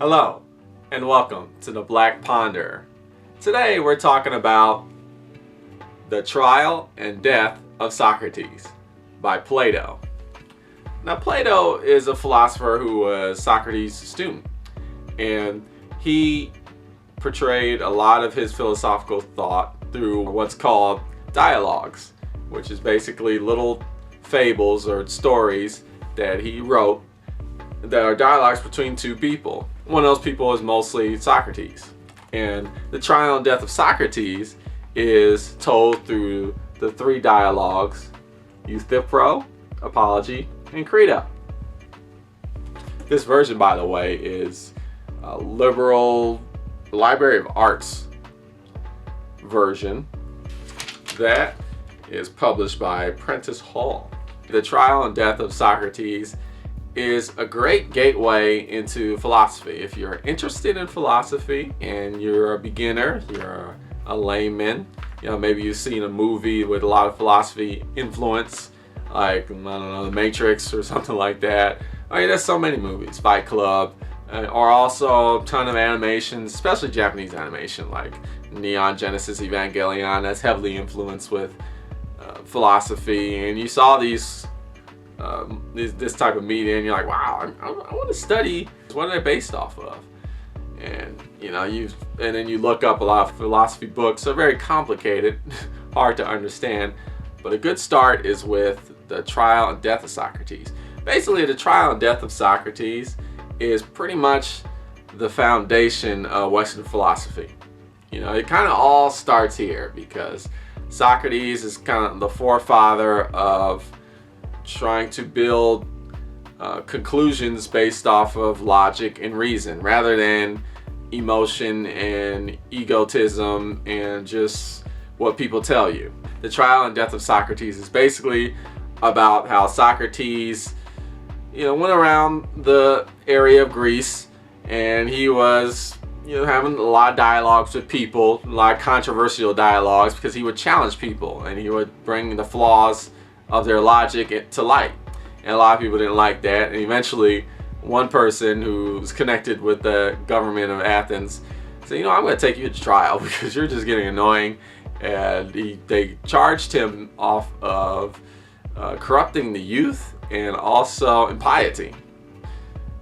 Hello, and welcome to the Black Ponderer. Today we're talking about The Trial and Death of Socrates by Plato. Now, Plato is a philosopher who was Socrates' student, and he portrayed a lot of his philosophical thought through what's called dialogues, which is basically little fables or stories that he wrote that are dialogues between two people. One of those people is mostly Socrates. And the trial and death of Socrates is told through the three dialogues: Euthyphro, Apology, and Credo. This version, by the way, is a liberal Library of Arts version that is published by Prentice Hall. The trial and death of Socrates is a great gateway into philosophy. If you're interested in philosophy and you're a beginner, you're a layman, maybe you've seen a movie with a lot of philosophy influence, like, I don't know, The Matrix or something like that. There's so many movies, Fight Club, or also a ton of animations, especially Japanese animation, like Neon Genesis Evangelion, that's heavily influenced with philosophy. And you saw this type of media, and you're like, wow, I want to study what are they based off of. And then you look up a lot of philosophy books. They're very complicated, hard to understand, but a good start is with The Trial and Death of Socrates. Basically, The Trial and Death of Socrates is pretty much the foundation of Western philosophy. It kind of all starts here because Socrates is kind of the forefather of trying to build conclusions based off of logic and reason rather than emotion and egotism and just what people tell you. The Trial and Death of Socrates is basically about how Socrates went around the area of Greece, and he was having a lot of dialogues with people, a lot of controversial dialogues, because he would challenge people and he would bring the flaws of their logic to light. And a lot of people didn't like that, and eventually one person who was connected with the government of Athens said, I'm going to take you to trial because you're just getting annoying. And they charged him off of corrupting the youth and also impiety,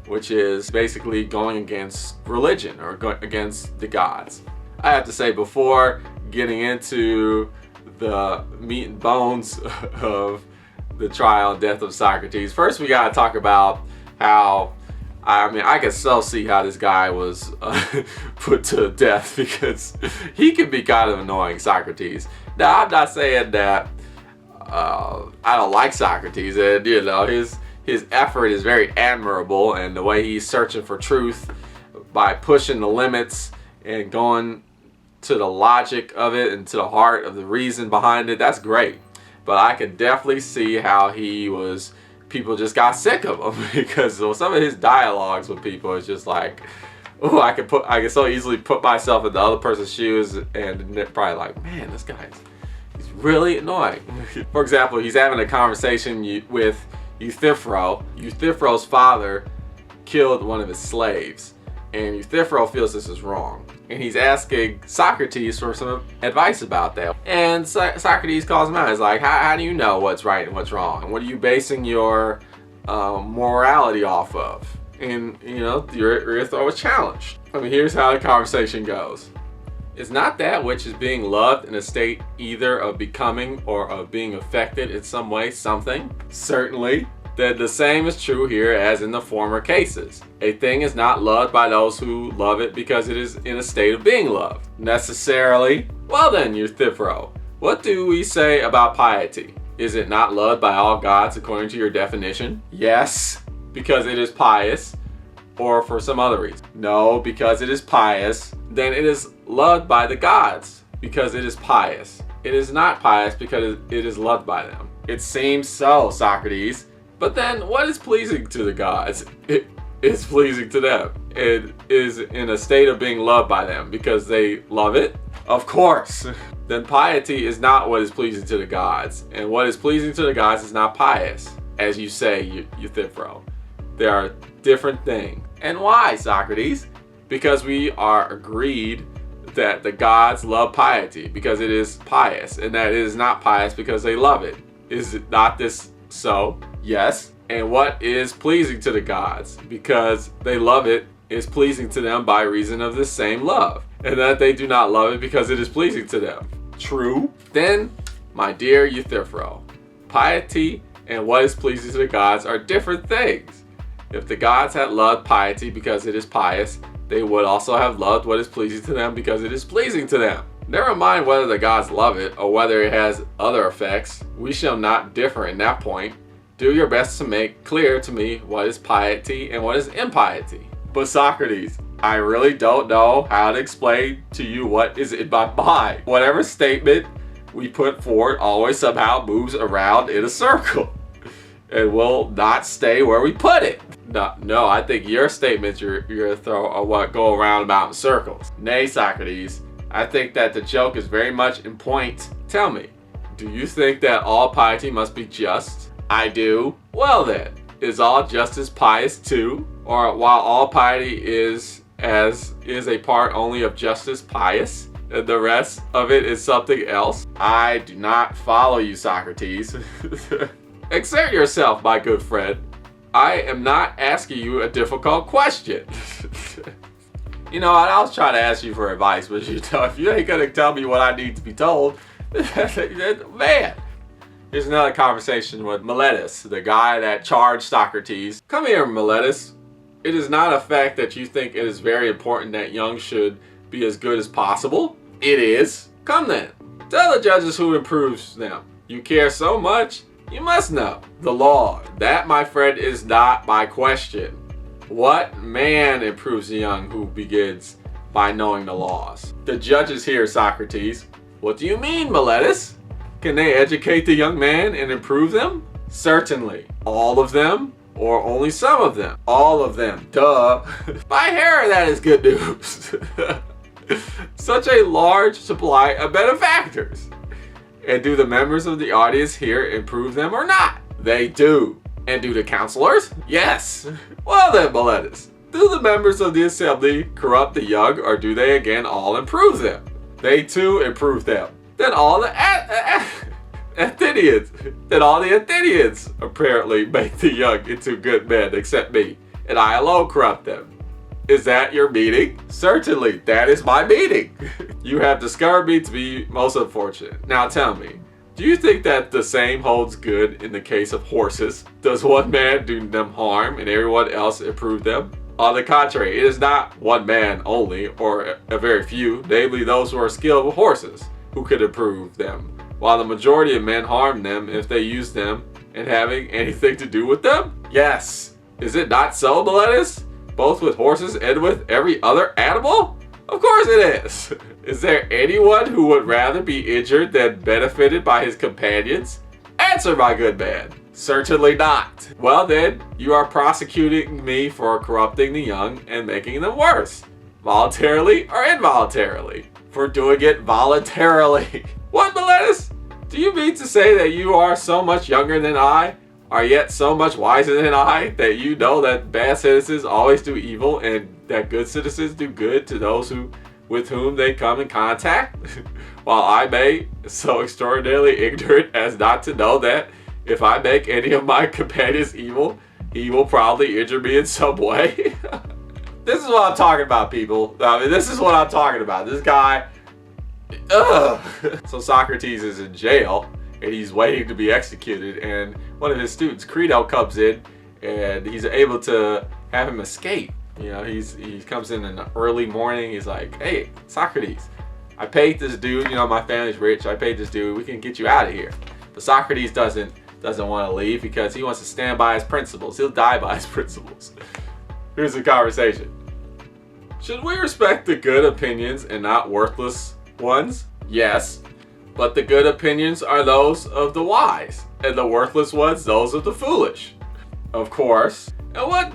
which is basically going against religion or going against the gods. I have to say, before getting into the meat and bones of the trial and death of Socrates, first we got to talk about how, I can so see how this guy was put to death, because he can be kind of annoying, Socrates. Now, I'm not saying that I don't like Socrates, and his effort is very admirable, and the way he's searching for truth by pushing the limits and going to the logic of it and to the heart of the reason behind it, that's great. But I can definitely see how people just got sick of him because some of his dialogues with people is just like, oh, I can so easily put myself in the other person's shoes, and they're probably like, man, this guy's he's really annoying. For example, he's having a conversation with Euthyphro. Euthyphro's father killed one of his slaves, and Euthyphro feels this is wrong, and he's asking Socrates for some advice about that. And Socrates calls him out. He's like, how do you know what's right and what's wrong? And what are you basing your morality off of? And Euthyphro was challenged. Here's how the conversation goes. Is not that which is being loved in a state either of becoming or of being affected in some way something? Certainly. Then the same is true here as in the former cases. A thing is not loved by those who love it because it is in a state of being loved. Necessarily. Well then, Euthyphro, what do we say about piety? Is it not loved by all gods according to your definition? Yes, because it is pious, or for some other reason. No, because it is pious. Then it is loved by the gods because it is pious. It is not pious because it is loved by them. It seems so, Socrates. But then what is pleasing to the gods? It is pleasing to them. It is in a state of being loved by them because they love it? Of course. Then piety is not what is pleasing to the gods. And what is pleasing to the gods is not pious, as you say, Euthyphro. They are different things. And why, Socrates? Because we are agreed that the gods love piety because it is pious, and that it is not pious because they love it. Is it not this so? Yes. And what is pleasing to the gods? Because they love it is pleasing to them by reason of the same love, and that they do not love it because it is pleasing to them. True. Then, my dear Euthyphro, piety and what is pleasing to the gods are different things. If the gods had loved piety because it is pious, they would also have loved what is pleasing to them because it is pleasing to them. Never mind whether the gods love it or whether it has other effects, we shall not differ in that point. Do your best to make clear to me what is piety and what is impiety. But Socrates, I really don't know how to explain to you what is in my mind. Whatever statement we put forward always somehow moves around in a circle and will not stay where we put it. No, I think your statements you're throw are what go around about in circles. Nay, Socrates, I think that the joke is very much in point. Tell me, do you think that all piety must be just? I do. Well then, is all justice pious too? Or while all piety is a part only of justice pious, and the rest of it is something else? I do not follow you, Socrates. Exert yourself, my good friend. I am not asking you a difficult question. You know, I was trying to ask you for advice, but if you ain't gonna tell me what I need to be told, man. Here's another conversation with Meletus, the guy that charged Socrates. Come here, Meletus. It is not a fact that you think it is very important that young should be as good as possible. It is. Come then. Tell the judges who improves them. You care so much, you must know. The law. That, my friend, is not my question. What man improves the young who begins by knowing the laws? The judges here, Socrates. What do you mean, Meletus? Can they educate the young man and improve them? Certainly. All of them? Or only some of them? All of them. Duh. By hair, that is good news. Such a large supply of benefactors. And do the members of the audience here improve them or not? They do. And do the counselors? Yes. Well then, Meletus, do the members of the assembly corrupt the young, or do they again all improve them? They too improve them. Then all the Athenians apparently make the young into good men, except me, and I alone corrupt them. Is that your meaning? Certainly, that is my meaning. You have discovered me to be most unfortunate. Now tell me, do you think that the same holds good in the case of horses? Does one man do them harm and everyone else improve them? On the contrary, it is not one man only, or a very few, namely those who are skilled with horses, who could improve them, while the majority of men harm them if they use them and having anything to do with them? Yes. Is it not so, Meletus? Both with horses and with every other animal? Of course it is. Is there anyone who would rather be injured than benefited by his companions? Answer, my good man. Certainly not. Well then, you are prosecuting me for corrupting the young and making them worse. Voluntarily or involuntarily? For doing it voluntarily. What, Meletus? Do you mean to say that you are so much younger than I, are yet so much wiser than I, that you know that bad citizens always do evil and that good citizens do good to those with whom they come in contact? While I may so extraordinarily ignorant as not to know that if I make any of my companions evil, he will probably injure me in some way. This is what I'm talking about, people. I mean, this is what I'm talking about. This guy, So Socrates is in jail, and he's waiting to be executed, and one of his students, Crito, comes in, and he's able to have him escape. You know, he comes in the early morning. He's like, hey, Socrates, I paid this dude, you know, my family's rich. I paid this dude. We can get you out of here. But Socrates doesn't want to leave because he wants to stand by his principles. He'll die by his principles. Here's the conversation. Should we respect the good opinions and not worthless ones? Yes, but the good opinions are those of the wise, and the worthless ones those of the foolish. Of course. And what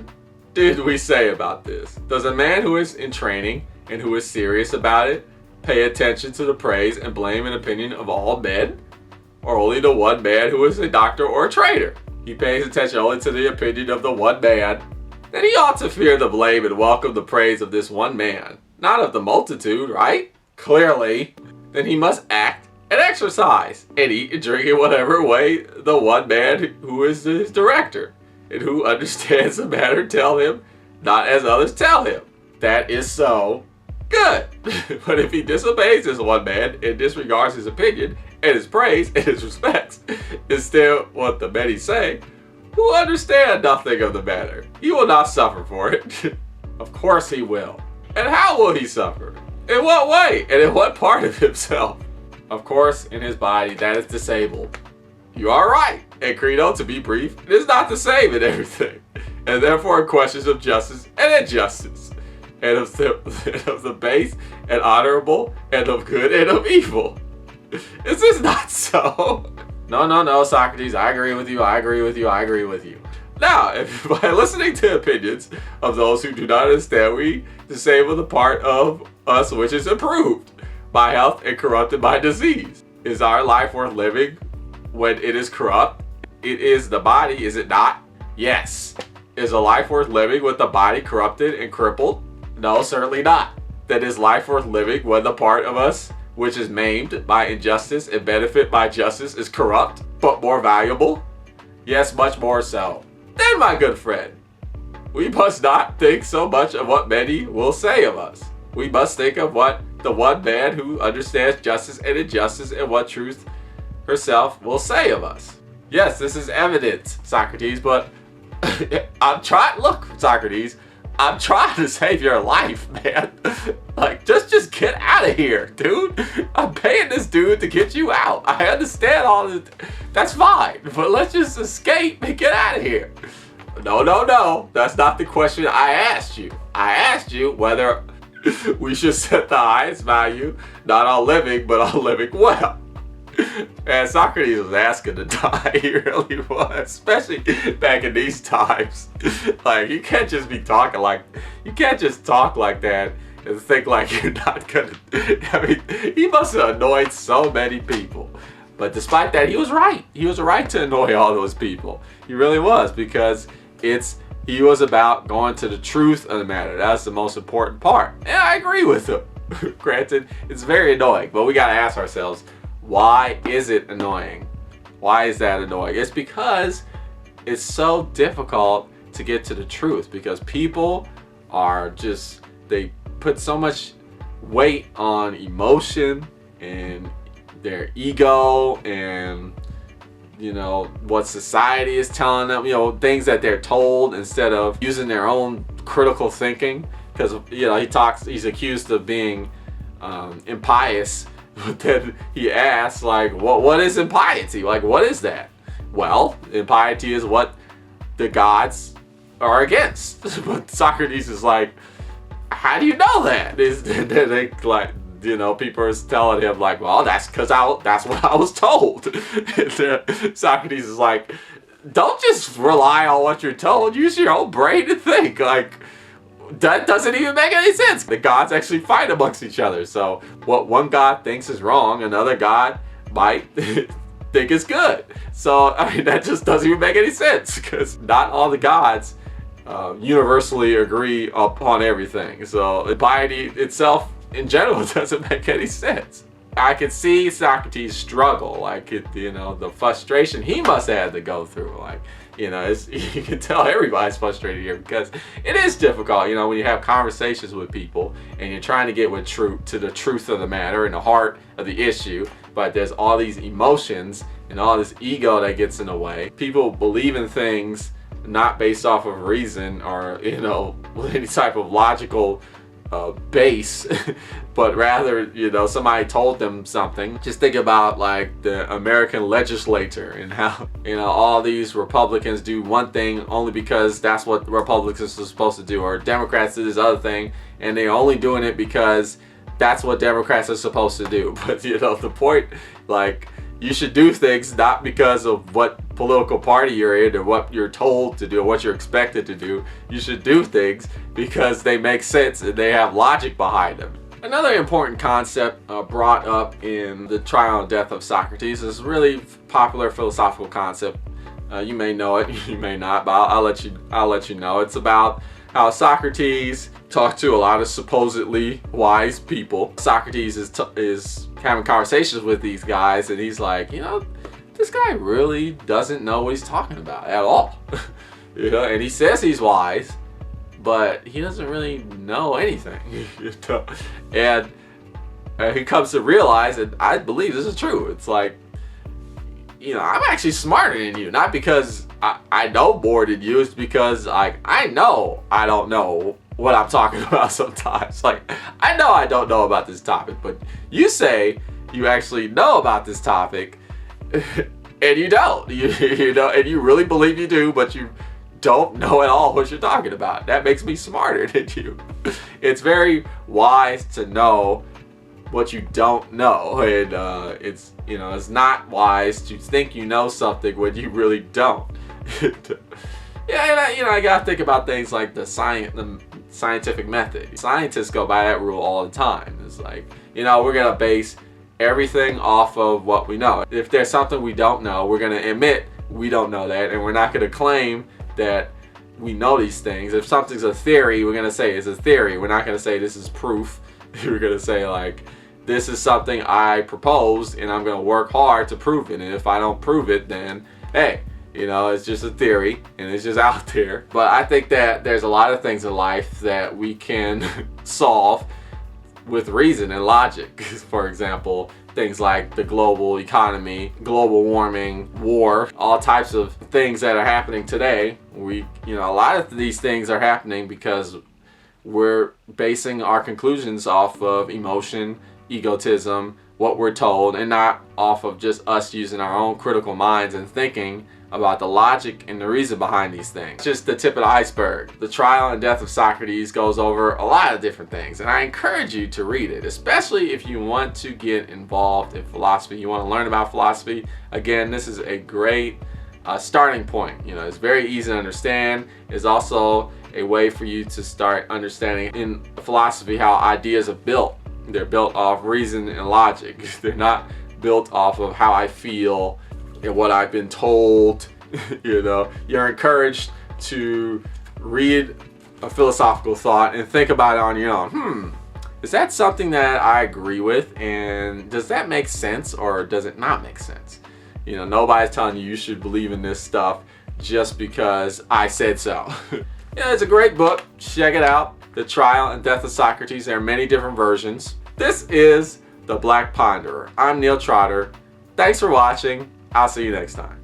did we say about this? Does a man who is in training and who is serious about it pay attention to the praise and blame and opinion of all men? Or only the one man who is a doctor or a trader? He pays attention only to the opinion of the one man then he ought to fear the blame and welcome the praise of this one man, not of the multitude, right? Clearly, then he must act and exercise and eat and drink in whatever way the one man who is his director and who understands the matter tell him, not as others tell him. That is so good. But if he disobeys this one man and disregards his opinion and his praise and his respects, instead what the many say, who understand nothing of the matter, he will not suffer for it. Of course he will. And how will he suffer? In what way? And in what part of himself? Of course, in his body that is disabled. You are right. And Credo, to be brief, it is not the same in everything. And therefore in questions of justice and injustice. And of the base and honorable and of good and of evil. Is this not so? No, Socrates, I agree with you, I agree with you, I agree with you. Now, if by listening to opinions of those who do not understand, we disable the part of us which is improved by health and corrupted by disease. Is our life worth living when it is corrupt? It is the body, is it not? Yes. Is a life worth living with the body corrupted and crippled? No, certainly not. Then is life worth living when the part of us which is maimed by injustice and benefit by justice is corrupt, but more valuable? Yes, much more so. Then, my good friend, we must not think so much of what many will say of us. We must think of what the one man who understands justice and injustice and what truth herself will say of us. Yes, this is evident, Socrates, but look, Socrates, I'm trying to save your life, man. Like, just get out of here, dude. I'm paying this dude to get you out. I understand all this. That's fine, but let's just escape and get out of here. No. That's not the question I asked you. I asked you whether we should set the highest value, not on living, but on living well. And Socrates was asking to die. He really was, especially back in these times. Like, you can't just talk like that and think like you're not gonna. I mean, he must have annoyed so many people. But despite that, he was right. He was right to annoy all those people. He really was, because he was about going to the truth of the matter. That's the most important part. And I agree with him. Granted, it's very annoying, but we gotta ask ourselves, why is it annoying? Why is that annoying? It's because it's so difficult to get to the truth, because people are they put so much weight on emotion and their ego and, what society is telling them, things that they're told, instead of using their own critical thinking. Because, he's accused of being impious. But then he asks, like, what is impiety? Like, what is that? Well, impiety is what the gods are against. But Socrates is like, how do you know that? People are telling him, like, well, that's because that's what I was told. And Socrates is like, don't just rely on what you're told. Use your own brain to think. Like, that doesn't even make any sense. The gods actually fight amongst each other. So what one god thinks is wrong, another god might think is good. So, I mean, that just doesn't even make any sense, because not all the gods universally agree upon everything. So piety itself in general doesn't make any sense. I could see Socrates struggle, the frustration he must have had to go through. You can tell everybody's frustrated here, because it is difficult, when you have conversations with people and you're trying to get to the truth of the matter and the heart of the issue, but there's all these emotions and all this ego that gets in the way. People believe in things not based off of reason or, with any type of logical base, but rather, somebody told them something. Just think about, like, the American legislature and how, all these Republicans do one thing only because that's what Republicans are supposed to do, or Democrats do this other thing and they're only doing it because that's what Democrats are supposed to do. But, the point, like, you should do things not because of what political party you're in or what you're told to do or what you're expected to do. You should do things because they make sense and they have logic behind them. Another important concept brought up in the trial and death of Socrates is a really popular philosophical concept You may know it, you may not, but I'll let you know. It's about how Socrates talked to a lot of supposedly wise people. Socrates is having conversations with these guys, and he's like, this guy really doesn't know what he's talking about at all. And he says he's wise, but he doesn't really know anything. And he comes to realize, and I believe this is true, it's like, I'm actually smarter than you, not because I know more than you, it's because I know I don't know what I'm talking about sometimes. Like, I know I don't know about this topic, but you say you actually know about this topic, and you don't. And you really believe you do, but you don't know at all what you're talking about. That makes me smarter than you. It's very wise to know what you don't know, and it's not wise to think you know something when you really don't. And I gotta think about things like the scientific method. Scientists go by that rule all the time. It's like, we're gonna base everything off of what we know. If there's something we don't know, we're gonna admit we don't know that, and we're not gonna claim that we know these things. If something's a theory, we're gonna say it's a theory. We're not gonna say this is proof. We're gonna say, like, this is something I proposed, and I'm gonna work hard to prove it. And if I don't prove it, then hey, it's just a theory, and it's just out there. But I think that there's a lot of things in life that we can solve with reason and logic. For example, things like the global economy, global warming, war, all types of things that are happening today. A lot of these things are happening because we're basing our conclusions off of emotion, egotism, what we're told, and not off of just us using our own critical minds and thinking about the logic and the reason behind these things. It's just the tip of the iceberg. The Trial and Death of Socrates goes over a lot of different things, and I encourage you to read it, especially if you want to get involved in philosophy, you want to learn about philosophy. Again, this is a great starting point. It's very easy to understand. It's also a way for you to start understanding in philosophy how ideas are built. They're built off reason and logic. They're not built off of how I feel and what I've been told. You're encouraged to read a philosophical thought and think about it on your own. Is that something that I agree with? And does that make sense, or does it not make sense? Nobody's telling you should believe in this stuff just because I said so. It's a great book. Check it out. The Trial and Death of Socrates. There are many different versions. This is The Black Ponderer. I'm Neil Trotter. Thanks for watching. I'll see you next time.